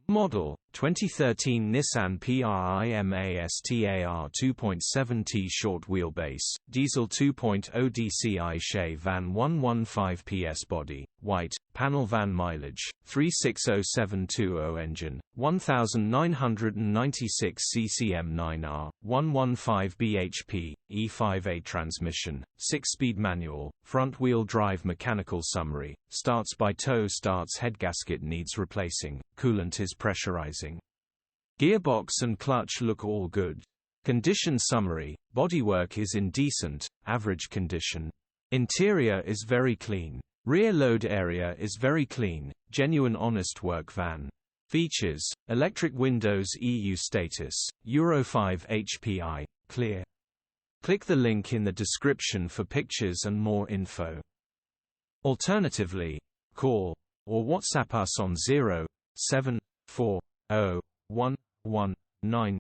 Model 2013 Nissan PRIMASTAR 2.7T short wheelbase, diesel 2.0 dCi Shea van 115 PS body, white, panel van mileage, 360720 engine, 1996 CCM9R, 115 bhp, E5A transmission, 6-speed manual, front-wheel drive mechanical summary, starts by toe starts headgasket needs replacing, coolant is pressurizing. Gearbox and clutch look all good. Condition summary, bodywork is in decent, average condition. Interior is very clean. Rear load area is very clean, genuine honest work van. Features, electric windows EU status, Euro 5 HPI, clear. Click the link in the description for pictures and more info. Alternatively, call or WhatsApp us on 0740119